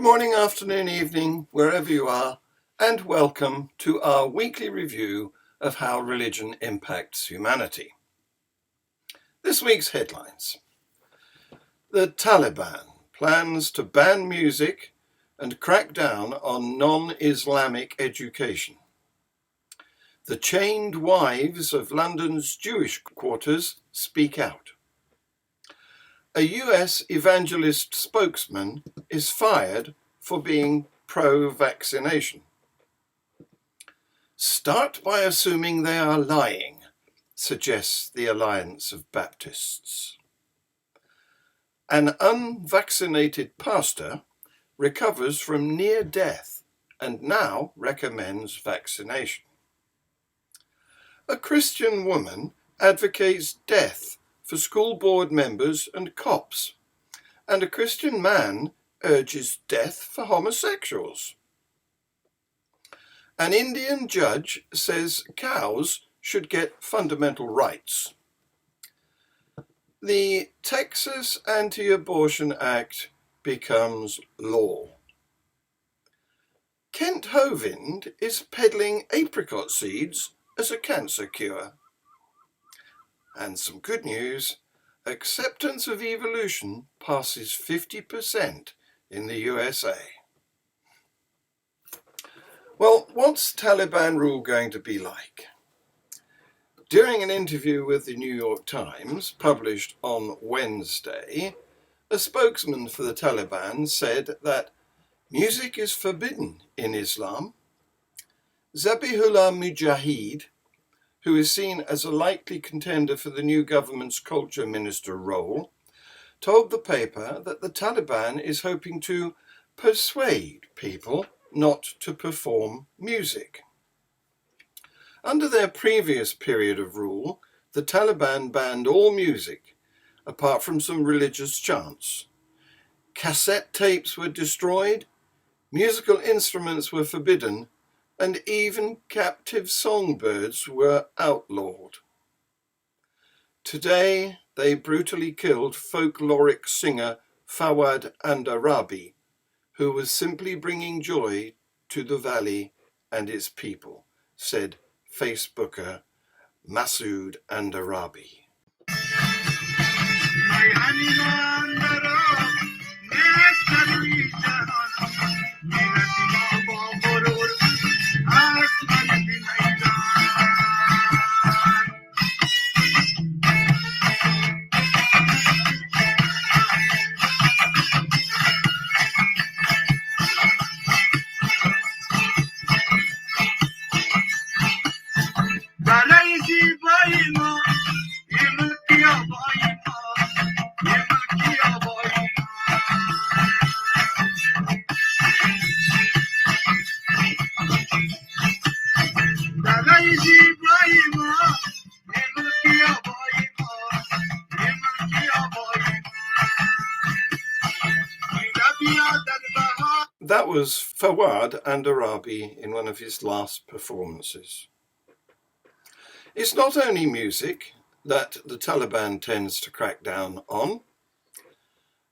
morning, afternoon, evening, wherever you are, and welcome to our weekly review of how religion impacts humanity. This week's headlines. The Taliban plans to ban music and crack down on non-Islamic education. The chained wives of London's Jewish quarters speak out. A US evangelist spokesman is fired for being pro-vaccination. Start by assuming they are lying, suggests the Alliance of Baptists. An unvaccinated pastor recovers from near death and now recommends vaccination. A Christian woman advocates death for school board members and cops, and a Christian man urges death for homosexuals. An Indian judge says cows should get fundamental rights. The Texas Anti-Abortion Act becomes law. Kent Hovind is peddling apricot seeds as a cancer cure. And some good news, acceptance of evolution passes 50% in the USA. Well, what's Taliban rule going to be like? During an interview with the New York Times, published on Wednesday, a spokesman for the Taliban said that music is forbidden in Islam. Zabihullah Mujahid, who is seen as a likely contender for the new government's culture minister role, told the paper that the Taliban is hoping to persuade people not to perform music. Under their previous period of rule, the Taliban banned all music, apart from some religious chants. Cassette tapes were destroyed, musical instruments were forbidden, and even captive songbirds were outlawed. Today, they brutally killed folkloric singer Fawad Andarabi, who was simply bringing joy to the valley and its people, said Facebooker Masood Andarabi. That was Fawad Andarabi in one of his last performances. It's not only music that the Taliban tends to crack down on.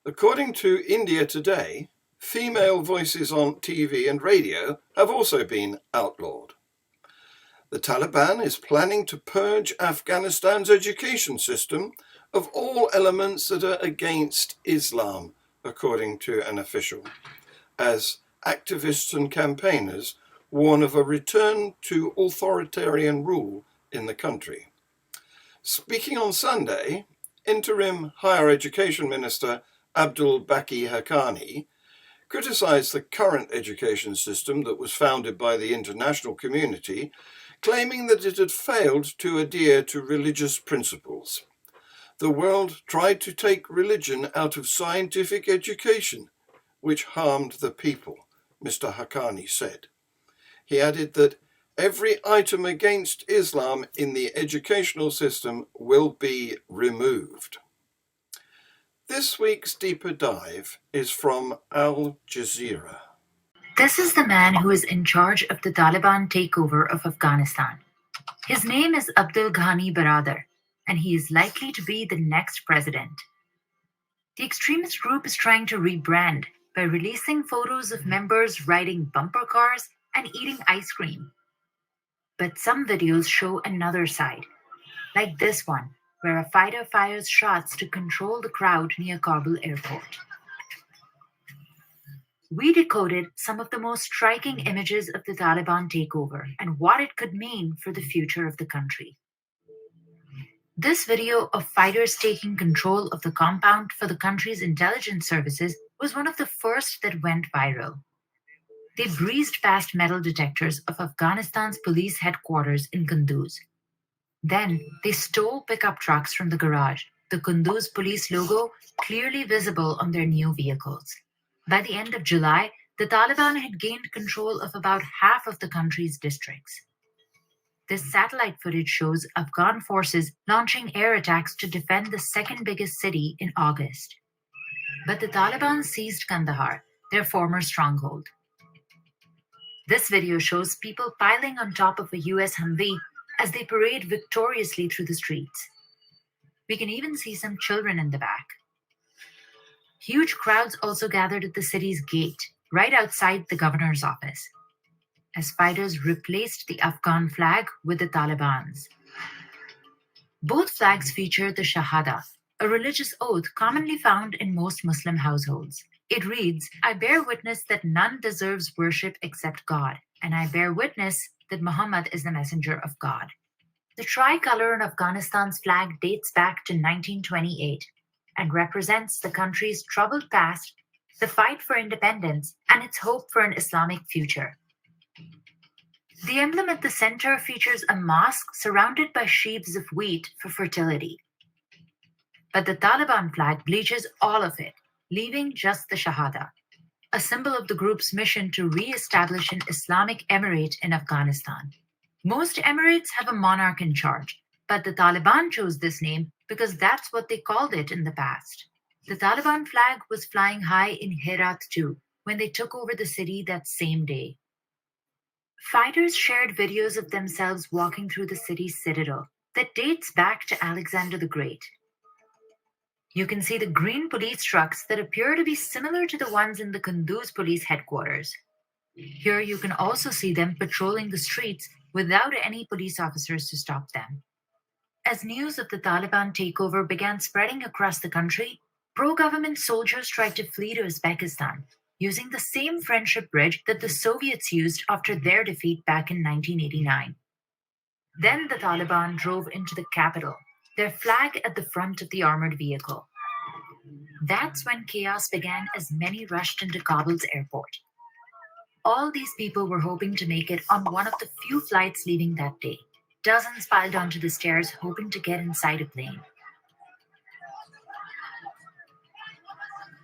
According to India Today, female voices on TV and radio have also been outlawed. The Taliban is planning to purge Afghanistan's education system of all elements that are against Islam, according to an official, as activists and campaigners warn of a return to authoritarian rule in the country. Speaking on Sunday, interim higher education minister Abdul Baqi Haqqani criticised the current education system that was founded by the international community, claiming that it had failed to adhere to religious principles. The world tried to take religion out of scientific education, which harmed the people, Mr. Haqqani said. He added that every item against Islam in the educational system will be removed. This week's deeper dive is from Al Jazeera. This is the man who is in charge of the Taliban takeover of Afghanistan. His name is Abdul Ghani Baradar, and he is likely to be the next president. The extremist group is trying to rebrand by releasing photos of members riding bumper cars and eating ice cream. But some videos show another side, like this one, where a fighter fires shots to control the crowd near Kabul airport. We decoded some of the most striking images of the Taliban takeover and what it could mean for the future of the country. This video of fighters taking control of the compound for the country's intelligence services was one of the first that went viral. They breezed past metal detectors of Afghanistan's police headquarters in Kunduz. Then they stole pickup trucks from the garage, the Kunduz police logo clearly visible on their new vehicles. By the end of July, the Taliban had gained control of about half of the country's districts. This satellite footage shows Afghan forces launching air attacks to defend the second biggest city in August. But the Taliban seized Kandahar, their former stronghold. This video shows people piling on top of a US Humvee as they parade victoriously through the streets. We can even see some children in the back. Huge crowds also gathered at the city's gate, right outside the governor's office, as fighters replaced the Afghan flag with the Taliban's. Both flags feature the Shahada, a religious oath commonly found in most Muslim households. It reads, "I bear witness that none deserves worship except God, and I bear witness that Muhammad is the messenger of God." The tricolor in Afghanistan's flag dates back to 1928 and represents the country's troubled past, the fight for independence, and its hope for an Islamic future. The emblem at the center features a mosque surrounded by sheaves of wheat for fertility. But the Taliban flag bleaches all of it, leaving just the Shahada, a symbol of the group's mission to re-establish an Islamic emirate in Afghanistan. Most emirates have a monarch in charge, but the Taliban chose this name because that's what they called it in the past. The Taliban flag was flying high in Herat too, when they took over the city that same day. Fighters shared videos of themselves walking through the city's citadel that dates back to Alexander the Great. You can see the green police trucks that appear to be similar to the ones in the Kunduz police headquarters. Here you can also see them patrolling the streets without any police officers to stop them. As news of the Taliban takeover began spreading across the country, pro-government soldiers tried to flee to Uzbekistan, using the same friendship bridge that the Soviets used after their defeat back in 1989. Then the Taliban drove into the capital, their flag at the front of the armored vehicle. That's when chaos began as many rushed into Kabul's airport. All these people were hoping to make it on one of the few flights leaving that day. Dozens piled onto the stairs hoping to get inside a plane.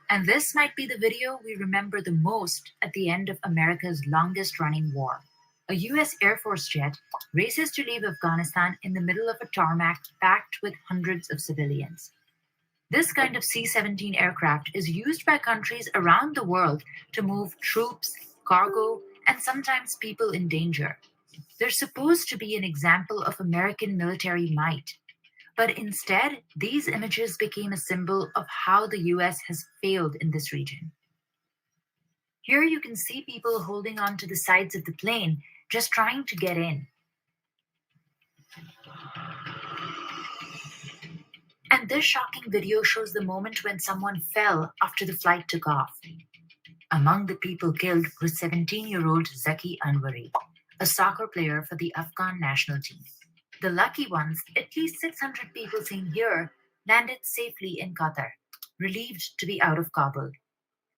And this might be the video we remember the most at the end of America's longest-running war. A US Air Force jet races to leave Afghanistan in the middle of a tarmac packed with hundreds of civilians. This kind of C-17 aircraft is used by countries around the world to move troops, cargo, and sometimes people in danger. They're supposed to be an example of American military might. But instead, these images became a symbol of how the US has failed in this region. Here you can see people holding on to the sides of the plane, just trying to get in. And this shocking video shows the moment when someone fell after the flight took off. Among the people killed was 17-year-old Zaki Anwari, a soccer player for the Afghan national team. The lucky ones, at least 600 people seen here, landed safely in Qatar, relieved to be out of Kabul.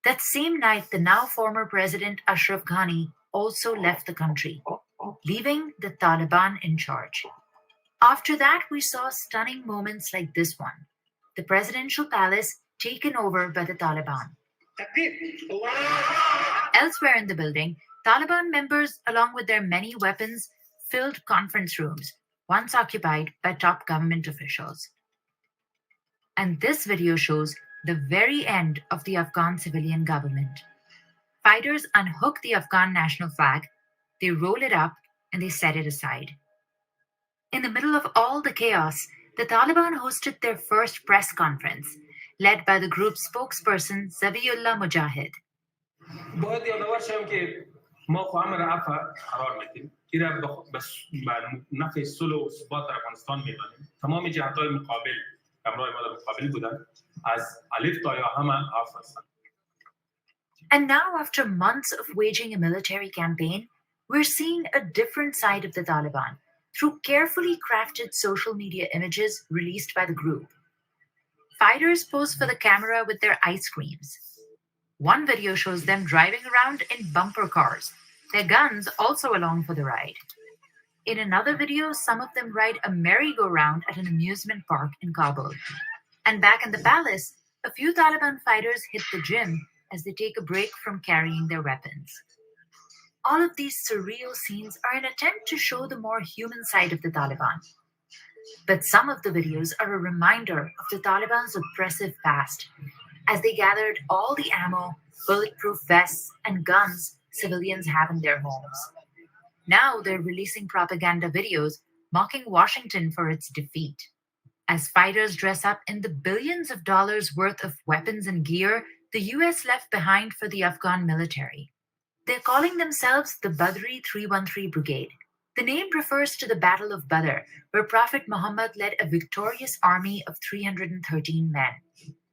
That same night, the now former President Ashraf Ghani also left the country, leaving the Taliban in charge. After that, we saw stunning moments like this one, the presidential palace taken over by the Taliban. Elsewhere in the building, Taliban members, along with their many weapons, filled conference rooms, once occupied by top government officials. And this video shows the very end of the Afghan civilian government. Fighters unhook the Afghan national flag, they roll it up, and they set it aside. In the middle of all the chaos, the Taliban hosted their first press conference, led by the group's spokesperson Zabiullah Mujahid. باید یادآور شوم که ما خو امر عفو قرار میدیم که بس نفع صلح و ثبات در افغانستان میدانیم. تمام جهت‌های مقابل همراه ما در مقابل بودن، از الف تا یا همه عفو هستند. And now, after months of waging a military campaign, we're seeing a different side of the Taliban through carefully crafted social media images released by the group. Fighters pose for the camera with their ice creams. One video shows them driving around in bumper cars, their guns also along for the ride. In another video, some of them ride a merry-go-round at an amusement park in Kabul. And back in the palace, a few Taliban fighters hit the gym as they take a break from carrying their weapons. All of these surreal scenes are an attempt to show the more human side of the Taliban. But some of the videos are a reminder of the Taliban's oppressive past, as they gathered all the ammo, bulletproof vests, and guns civilians have in their homes. Now they're releasing propaganda videos mocking Washington for its defeat. As fighters dress up in the billions of dollars worth of weapons and gear the US left behind for the Afghan military. They're calling themselves the Badri 313 Brigade. The name refers to the Battle of Badr, where Prophet Muhammad led a victorious army of 313 men.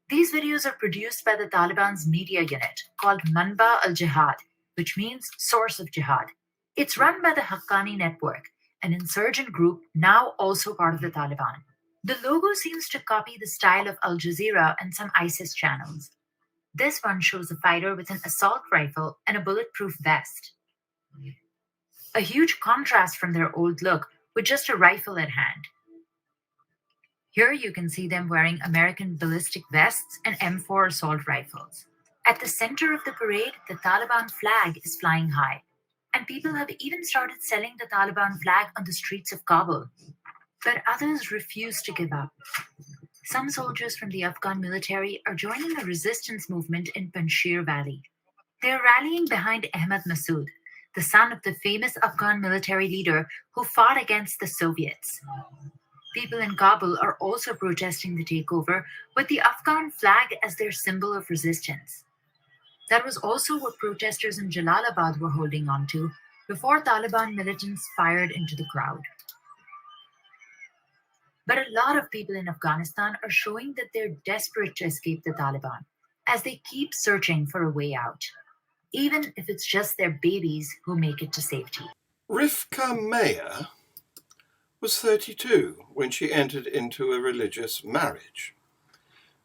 These videos are produced by the Taliban's media unit called Manba al-Jihad, which means source of jihad. It's run by the Haqqani Network, an insurgent group now also part of the Taliban. The logo seems to copy the style of Al Jazeera and some ISIS channels. This one shows a fighter with an assault rifle and a bulletproof vest. A huge contrast from their old look with just a rifle at hand. Here you can see them wearing American ballistic vests and M4 assault rifles. At the center of the parade, the Taliban flag is flying high, and people have even started selling the Taliban flag on the streets of Kabul. But others refuse to give up. Some soldiers from the Afghan military are joining a resistance movement in Panjshir Valley. They are rallying behind Ahmad Massoud, the son of the famous Afghan military leader who fought against the Soviets. People in Kabul are also protesting the takeover with the Afghan flag as their symbol of resistance. That was also what protesters in Jalalabad were holding on to before Taliban militants fired into the crowd. But a lot of people in Afghanistan are showing that they're desperate to escape the Taliban, as they keep searching for a way out, even if it's just their babies who make it to safety. Rivka Mayer was 32 when she entered into a religious marriage.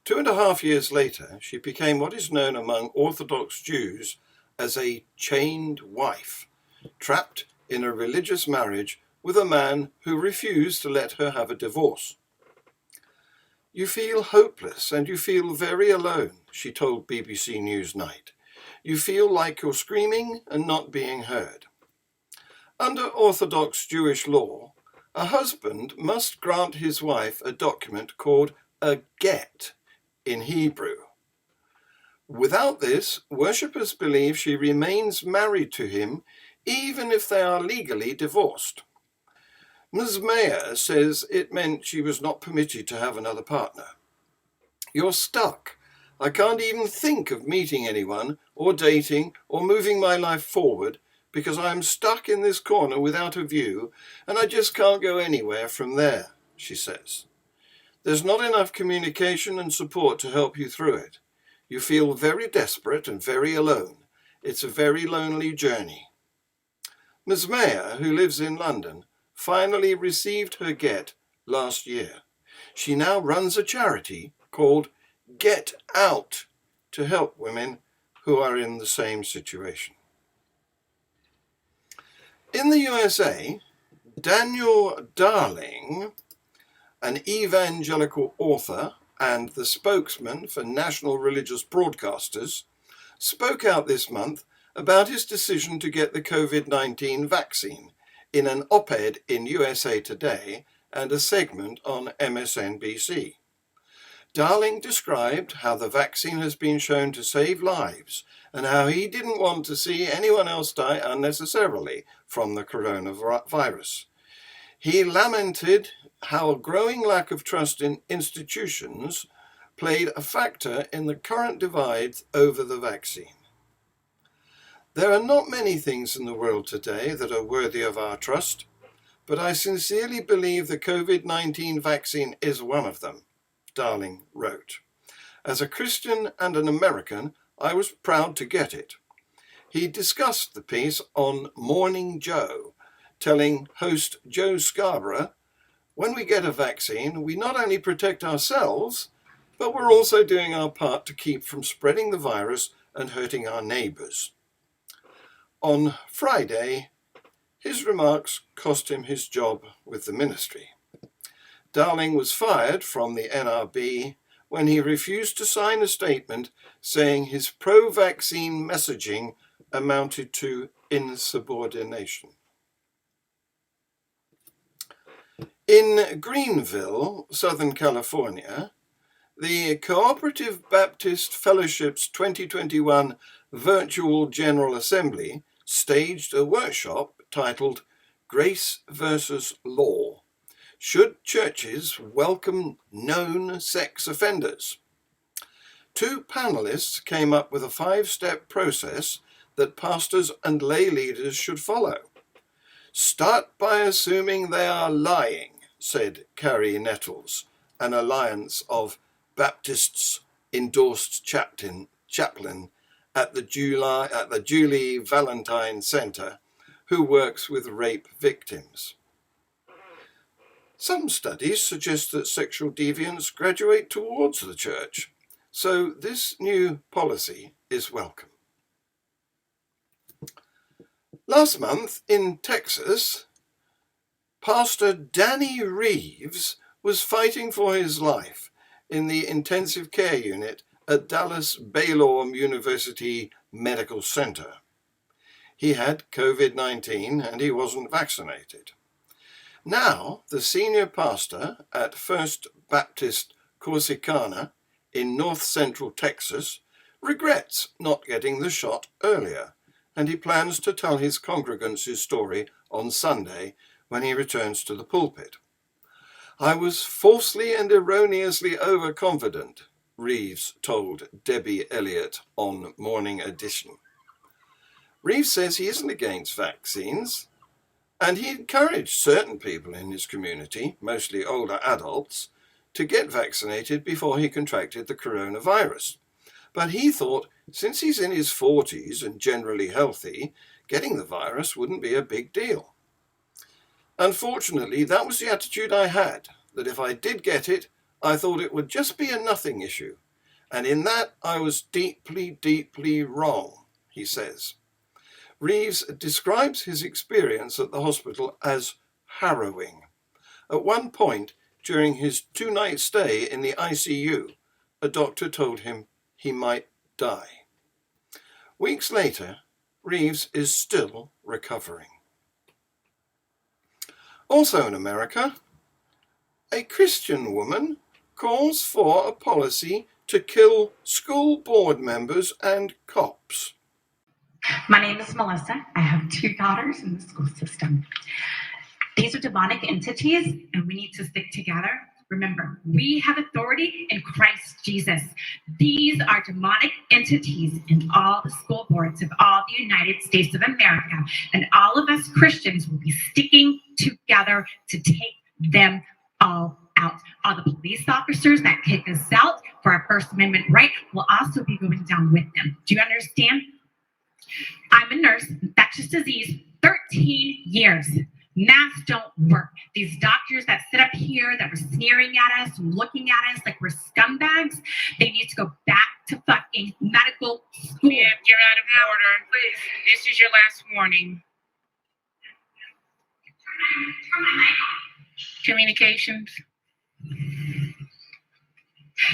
2.5 years later, she became what is known among Orthodox Jews as a chained wife, trapped in a religious marriage with a man who refused to let her have a divorce. You feel hopeless and you feel very alone, she told BBC Newsnight. You feel like you're screaming and not being heard. Under Orthodox Jewish law, a husband must grant his wife a document called a get in Hebrew. Without this, worshippers believe she remains married to him even if they are legally divorced. Ms. Mayer says it meant she was not permitted to have another partner. You're stuck. I can't even think of meeting anyone or dating or moving my life forward because I'm stuck in this corner without a view and I just can't go anywhere from there, she says. There's not enough communication and support to help you through it. You feel very desperate and very alone. It's a very lonely journey. Ms. Mayer, who lives in London, finally received her get last year. She now runs a charity called Get Out to help women who are in the same situation. In the USA, Daniel Darling, an evangelical author and the spokesman for National Religious Broadcasters, spoke out this month about his decision to get the COVID-19 vaccine in an op-ed in USA Today and a segment on MSNBC. Darling described how the vaccine has been shown to save lives and how he didn't want to see anyone else die unnecessarily from the coronavirus. He lamented how a growing lack of trust in institutions played a factor in the current divide over the vaccine. There are not many things in the world today that are worthy of our trust, but I sincerely believe the COVID-19 vaccine is one of them, Darling wrote. As a Christian and an American, I was proud to get it. He discussed the piece on Morning Joe, telling host Joe Scarborough, when we get a vaccine, we not only protect ourselves, but we're also doing our part to keep from spreading the virus and hurting our neighbours. On Friday, his remarks cost him his job with the ministry. Darling was fired from the NRB when he refused to sign a statement saying his pro-vaccine messaging amounted to insubordination. In Greenville, Southern California, the Cooperative Baptist Fellowship's 2021 Virtual General Assembly staged a workshop titled Grace versus Law. Should churches welcome known sex offenders? Two panelists came up with a 5-step process that pastors and lay leaders should follow. Start by assuming they are lying, said Carrie Nettles, an alliance of Baptists endorsed chaplain at the Julie Valentine Center, who works with rape victims. Some studies suggest that sexual deviants graduate towards the church, so this new policy is welcome. Last month in Texas, Pastor Danny Reeves was fighting for his life in the intensive care unit at Dallas Baylor University Medical Center. He had COVID-19 and he wasn't vaccinated. Now, the senior pastor at First Baptist Corsicana in north central Texas regrets not getting the shot earlier, and he plans to tell his congregants his story on Sunday when he returns to the pulpit. I was falsely and erroneously overconfident, Reeves told Debbie Elliott on Morning Edition. Reeves says he isn't against vaccines, and he encouraged certain people in his community, mostly older adults, to get vaccinated before he contracted the coronavirus. But he thought, since he's in his 40s and generally healthy, getting the virus wouldn't be a big deal. Unfortunately, that was the attitude I had, that if I did get it, I thought it would just be a nothing issue. And in that, I was deeply, deeply wrong, he says. Reeves describes his experience at the hospital as harrowing. At one point, during his 2-night stay in the ICU, a doctor told him he might die. Weeks later, Reeves is still recovering. Also in America, a Christian woman calls for a policy to kill school board members and cops. My name is Melissa. I have 2 daughters in the school system. These are demonic entities, and we need to stick together. Remember, we have authority in Christ Jesus. These are demonic entities in all the school boards of all the United States of America, and all of us Christians will be sticking together to take them all out. All the police officers that kick us out for our First Amendment right will also be going down with them. Do you understand? I'm a nurse, infectious disease, 13 years. Masks don't work. These doctors that sit up here that were sneering at us, looking at us like we're scumbags, they need to go back to fucking medical school. Yeah, you're out of order. Please, this is your last warning. Turn my mic off. Communications.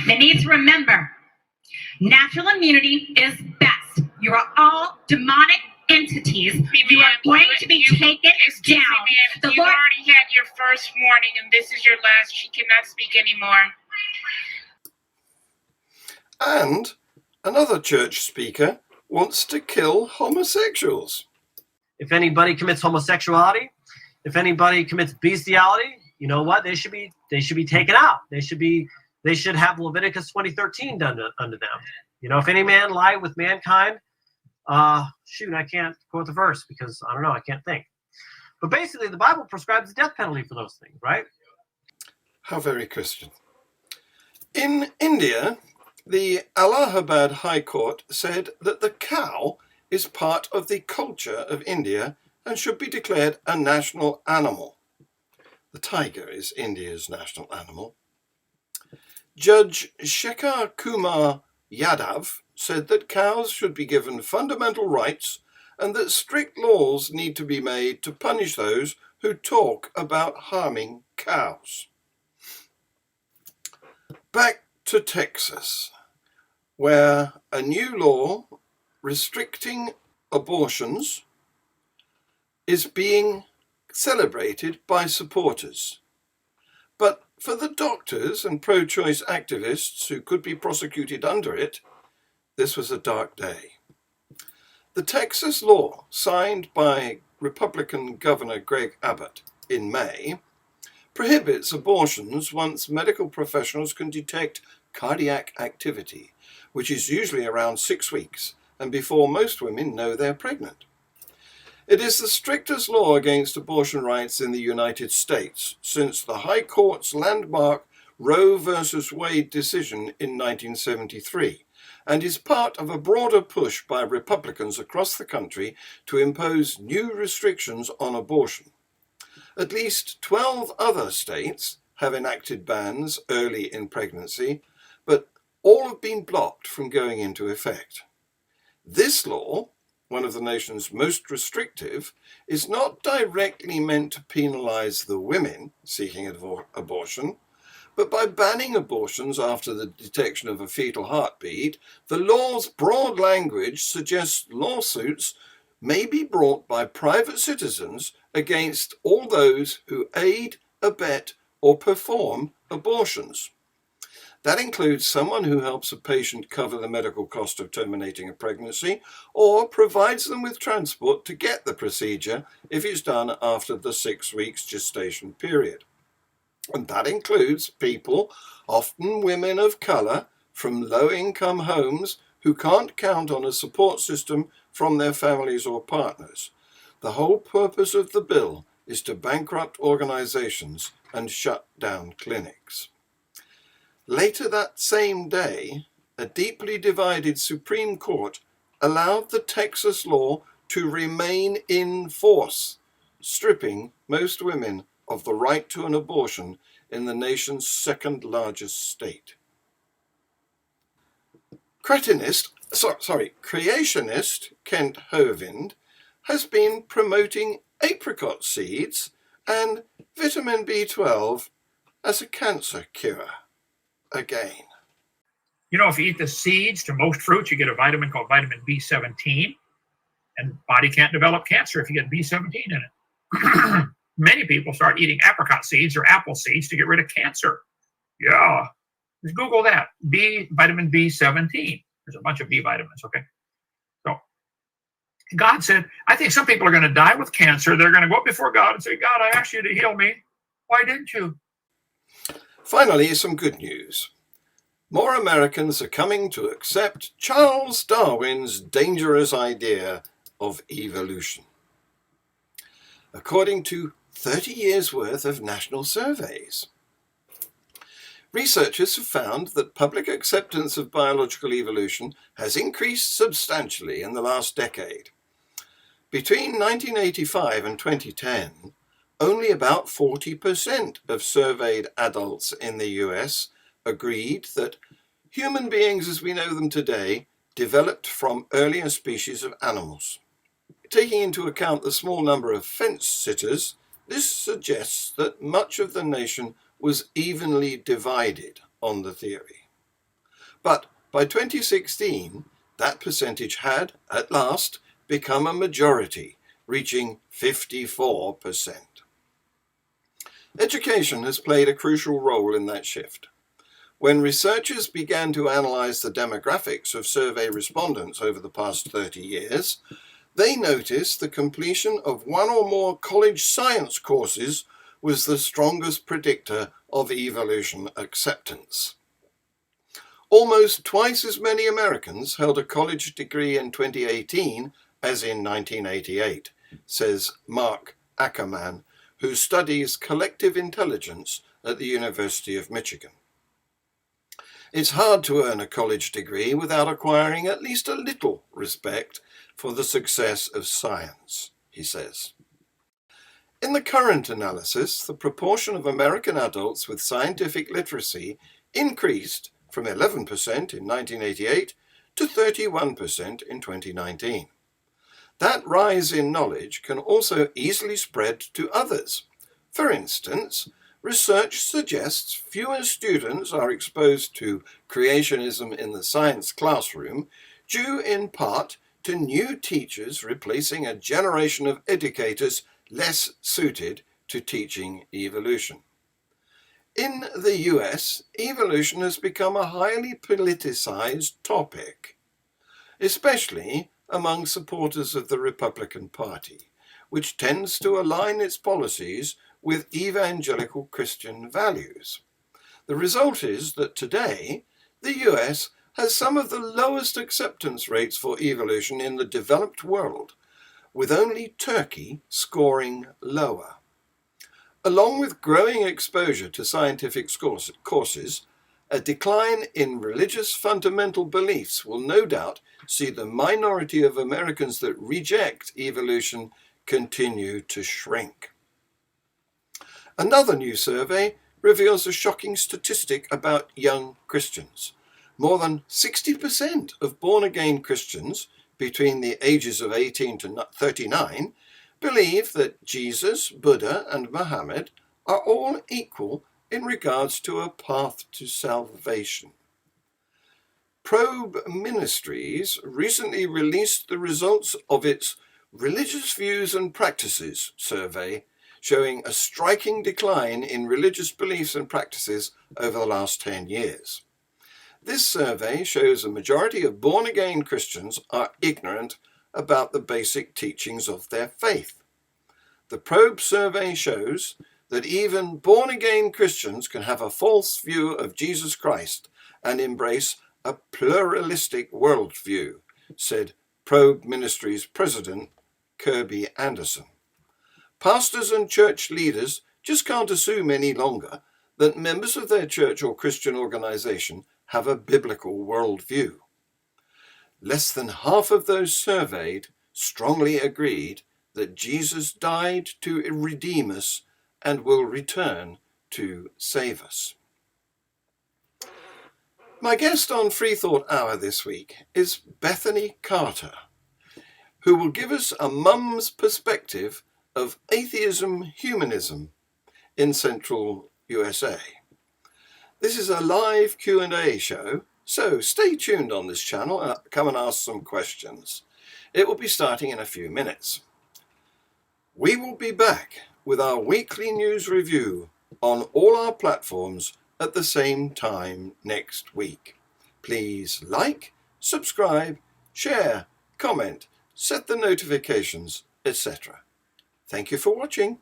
They need to remember, natural immunity is best. You are all demonic entities. You are going to be taken down. The you Lord already had your first warning, and this is your last. She cannot speak anymore. And another church speaker wants to kill homosexuals. If anybody commits homosexuality, if anybody commits bestiality, you know what? They should be taken out. They should have Leviticus 20:13 done unto them. You know, if any man lie with mankind, Shoot, I can't quote the verse because I don't know, I can't think. But basically, the Bible prescribes the death penalty for those things, right? How very Christian. In India, the Allahabad High Court said that the cow is part of the culture of India and should be declared a national animal. The tiger is India's national animal. Judge Shekhar Kumar Yadav said that cows should be given fundamental rights and that strict laws need to be made to punish those who talk about harming cows. Back to Texas, where a new law restricting abortions is being celebrated by supporters. But for the doctors and pro-choice activists who could be prosecuted under it, this was a dark day. The Texas law, signed by Republican Governor Greg Abbott in May, prohibits abortions once medical professionals can detect cardiac activity, which is usually around 6 weeks and before most women know they're pregnant. It is the strictest law against abortion rights in the United States since the High Court's landmark Roe v. Wade decision in 1973, and is part of a broader push by Republicans across the country to impose new restrictions on abortion. At least 12 other states have enacted bans early in pregnancy, but all have been blocked from going into effect. This law, one of the nation's most restrictive, is not directly meant to penalize the women seeking abortion, but by banning abortions after the detection of a fetal heartbeat, the law's broad language suggests lawsuits may be brought by private citizens against all those who aid, abet, or perform abortions. That includes someone who helps a patient cover the medical cost of terminating a pregnancy or provides them with transport to get the procedure if it's done after the 6 weeks gestation period. And that includes people, often women of colour, from low-income homes who can't count on a support system from their families or partners. The whole purpose of the bill is to bankrupt organisations and shut down clinics. Later that same day, a deeply divided Supreme Court allowed the Texas law to remain in force, stripping most women of the right to an abortion in the nation's second largest state. Creationist Kent Hovind has been promoting apricot seeds and vitamin B12 as a cancer cure. Again. You know, if you eat the seeds to most fruits, you get a vitamin called vitamin B17, and body can't develop cancer if you get B17 in it. Many people start eating apricot seeds or apple seeds to get rid of cancer. Yeah, just Google that, vitamin B17. There's a bunch of B vitamins, okay? So God said, I think some people are going to die with cancer. They're going to go up before God and say, God, I asked you to heal me. Why didn't you? Finally, some good news. More Americans are coming to accept Charles Darwin's dangerous idea of evolution. According to 30 years' worth of national surveys, researchers have found that public acceptance of biological evolution has increased substantially in the last decade. Between 1985 and 2010, only about 40% of surveyed adults in the US agreed that human beings as we know them today developed from earlier species of animals. Taking into account the small number of fence sitters, this suggests that much of the nation was evenly divided on the theory. But by 2016, that percentage had, at last, become a majority, reaching 54%. Education has played a crucial role in that shift. When researchers began to analyze the demographics of survey respondents over the past 30 years, they noticed the completion of one or more college science courses was the strongest predictor of evolution acceptance. Almost twice as many Americans held a college degree in 2018 as in 1988, says Mark Ackerman, who studies collective intelligence at the University of Michigan. It's hard to earn a college degree without acquiring at least a little respect for the success of science, he says. In the current analysis, the proportion of American adults with scientific literacy increased from 11% in 1988 to 31% in 2019. That rise in knowledge can also easily spread to others. For instance, research suggests fewer students are exposed to creationism in the science classroom, due in part to new teachers replacing a generation of educators less suited to teaching evolution. In the US, evolution has become a highly politicized topic, especially among supporters of the Republican Party, which tends to align its policies with evangelical Christian values. The result is that today, the US has some of the lowest acceptance rates for evolution in the developed world, with only Turkey scoring lower. Along with growing exposure to scientific courses, a decline in religious fundamental beliefs will no doubt see the minority of Americans that reject evolution continue to shrink. Another new survey reveals a shocking statistic about young Christians. More than 60% of born-again Christians between the ages of 18 to 39 believe that Jesus, Buddha, and Muhammad are all equal in regards to a path to salvation. Probe Ministries recently released the results of its Religious Views and Practices survey, showing a striking decline in religious beliefs and practices over the last 10 years. This survey shows a majority of born-again Christians are ignorant about the basic teachings of their faith. The Probe survey shows that even born-again Christians can have a false view of Jesus Christ and embrace a pluralistic worldview, said Probe Ministries President Kirby Anderson. Pastors and church leaders just can't assume any longer that members of their church or Christian organization have a biblical worldview. Less than half of those surveyed strongly agreed that Jesus died to redeem us and will return to save us. My guest on Free Thought Hour this week is Bethany Carter, who will give us a mum's perspective of atheism, humanism in central USA. This is a live Q&A show, so stay tuned on this channel and come and ask some questions. It will be starting in a few minutes. We will be back with our weekly news review on all our platforms at the same time next week. Please like, subscribe, share, comment, set the notifications, etc. Thank you for watching.